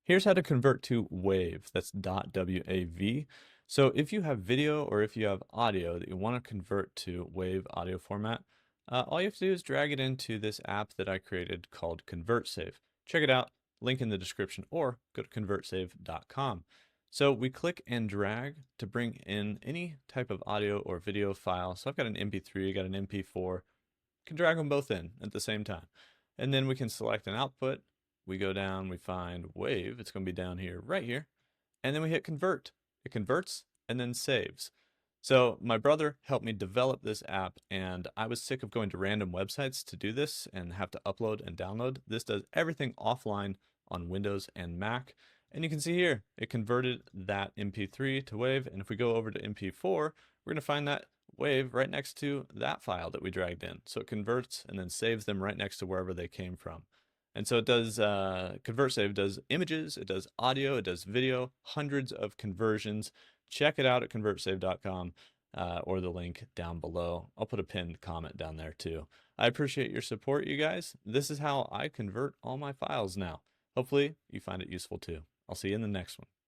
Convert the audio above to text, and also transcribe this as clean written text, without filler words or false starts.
Here's how to convert to WAV. That's .wav. So if you have video or if you have audio that you want to convert to WAV audio format, all you have to do is drag it into this app that I created called ConvertSave. Check it out, link in the description, or go to convertsave.com. So we click and drag to bring in any type of audio or video file. So I've got an MP3, got an MP4, can drag them both in at the same time. And then we can select an output. We go down, we find WAV. It's going to be down here, right here. And then we hit convert. It converts and then saves. So my brother helped me develop this app, and I was sick of going to random websites to do this and have to upload and download. This does everything offline on Windows and Mac. And you can see here, it converted that MP3 to WAV. And if we go over to MP4, we're going to find that WAV right next to that file that we dragged in. So it converts and then saves them right next to wherever they came from. And so it does, ConvertSave does images, it does audio, it does video, hundreds of conversions. Check it out at convertsave.com or the link down below. I'll put a pinned comment down there too. I appreciate your support, you guys. This is how I convert all my files now. Hopefully you find it useful too. I'll see you in the next one.